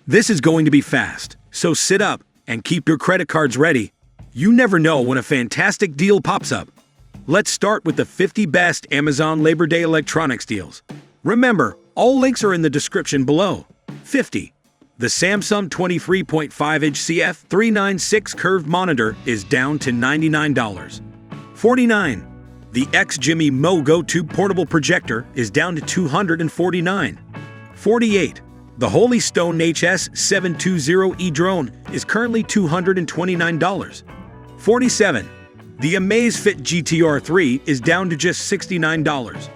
This is going to be fast, so sit up and keep your credit cards ready. You never know when a fantastic deal pops up. Let's start with the 50 best Amazon Labor Day electronics deals. Remember, all links are in the description below. 50. The Samsung 23.5-inch CF396 curved monitor is down to $99. 49. The XGIMI MoGo tube portable projector is down to $249. 48. The Holy Stone HS720E drone is currently $229. 47. The Amazfit GTR 3 is down to just $69.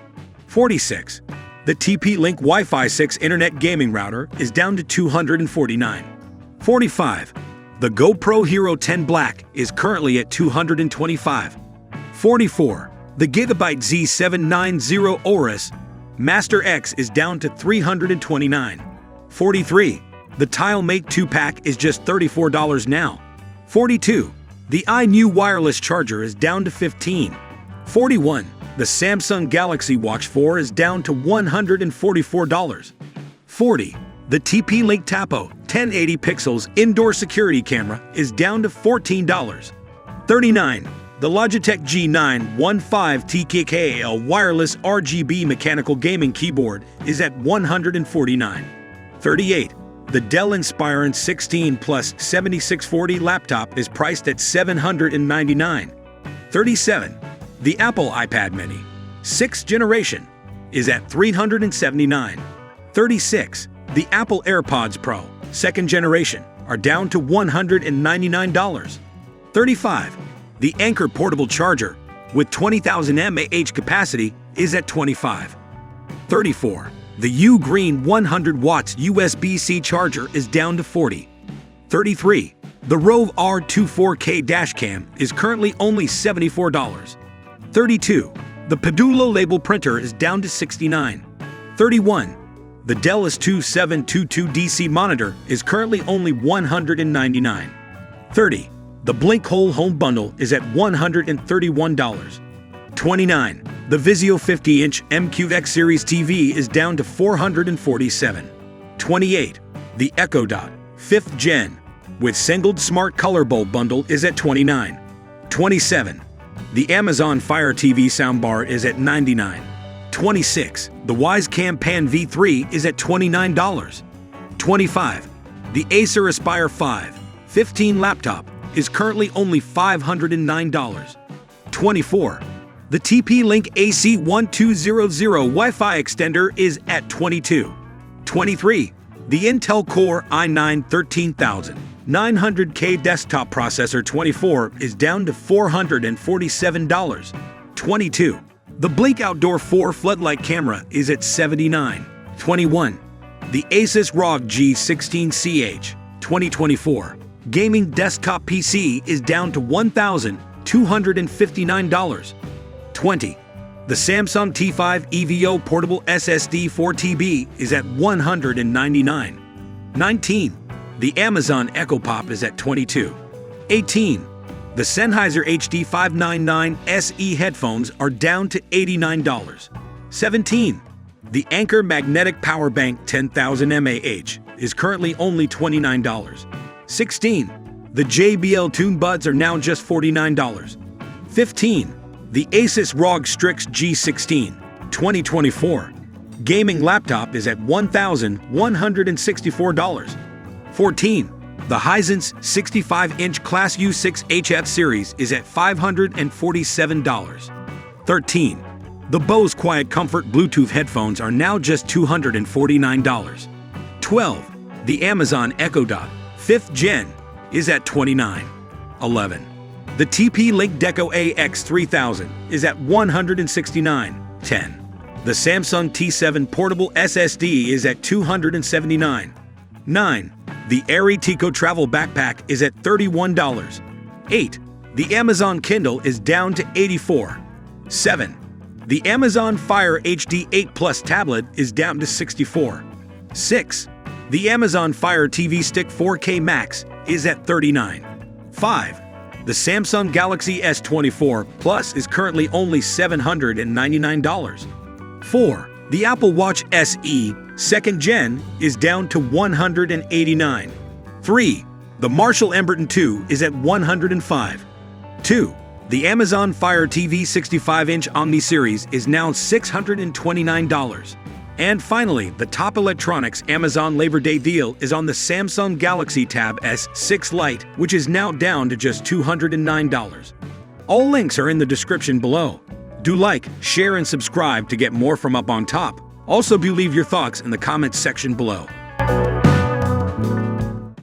46. The TP-Link Wi-Fi 6 internet gaming router is down to $249. 45. The GoPro Hero 10 Black is currently at $225. 44. The GIGABYTE Z790 AORUS Master X is down to $329. 43. The TileMate 2-pack is just $34 now. 42. The INIU wireless charger is down to $15. 41. The Samsung Galaxy Watch 4 is down to $144. 40. The TP-Link Tapo 1080 pixels indoor security camera is down to $14. 39. The Logitech G915 wireless RGB mechanical gaming keyboard is at $149. 38. The Dell Inspiron 16 Plus 7640 laptop is priced at $799. 37. The Apple iPad Mini 6th generation is at $379. 36. The Apple AirPods Pro 2nd generation are down to $199. 35. The Anker portable charger with 20,000 mAh capacity is at $25. 34. The UGREEN 100 watts USB-C charger is down to $40. 33. The ROVE R24K dashcam is currently only $74. 32. The PEDOOLO label printer is down to $69. 31. The Dell S2722 DC monitor is currently only $199. 30. The Blink Whole Home Bundle is at $131. 29. The VIZIO 50-inch MQX-Series TV is down to $447. 28. The Echo Dot 5th Gen with Sengled Smart Color Bulb Bundle is at $29. 27. The Amazon Fire TV soundbar is at $99. 26. The WYZE Cam Pan V3 is at $29. 25. The Acer Aspire 5 15 laptop is currently only $509. 24. The TP-Link AC1200 Wi-Fi extender is at $22. 23. The Intel Core i9-13900K desktop processor 24 is down to $447. 22. The Blink Outdoor 4 floodlight camera is at $79. 21. The Asus ROG G16CH 2024 gaming desktop PC is down to $1,259. 20. The Samsung T5 EVO portable SSD 4TB is at $199. 19. The Amazon Echo Pop is at $22. 18. The Sennheiser HD 599 SE headphones are down to $89. 17. The Anker Magnetic Power Bank 10,000 mAh is currently only $29. 16. The JBL Tune Buds are now just $49. 15. The Asus ROG Strix G16 2024 gaming laptop is at $1,164. 14. The Hisense 65-inch Class U6 HF series is at $547. 13. The Bose Quiet Comfort Bluetooth headphones are now just $249. 12. The Amazon Echo Dot 5th Gen is at $29. 11. The TP-Link Deco AX3000 is at $169. 10. The Samsung T7 Portable SSD is at $279. 9. The Airy Tico Travel Backpack is at $31. 8. The Amazon Kindle is down to $84. 7. The Amazon Fire HD 8 Plus tablet is down to $64. 6. The Amazon Fire TV Stick 4K Max is at $39. 5. The Samsung Galaxy S24 Plus is currently only $799. 4. The Apple Watch SE 2nd Gen is down to $189. 3. The Marshall Emberton 2 is at $105. 2. The Amazon Fire TV 65-inch Omni Series is now $629. And finally, the top electronics Amazon Labor Day deal is on the Samsung Galaxy Tab S6 Lite, which is now down to just $209. All links are in the description below. Do like, share, and subscribe to get more from Up on Top. Also, do leave your thoughts in the comments section below.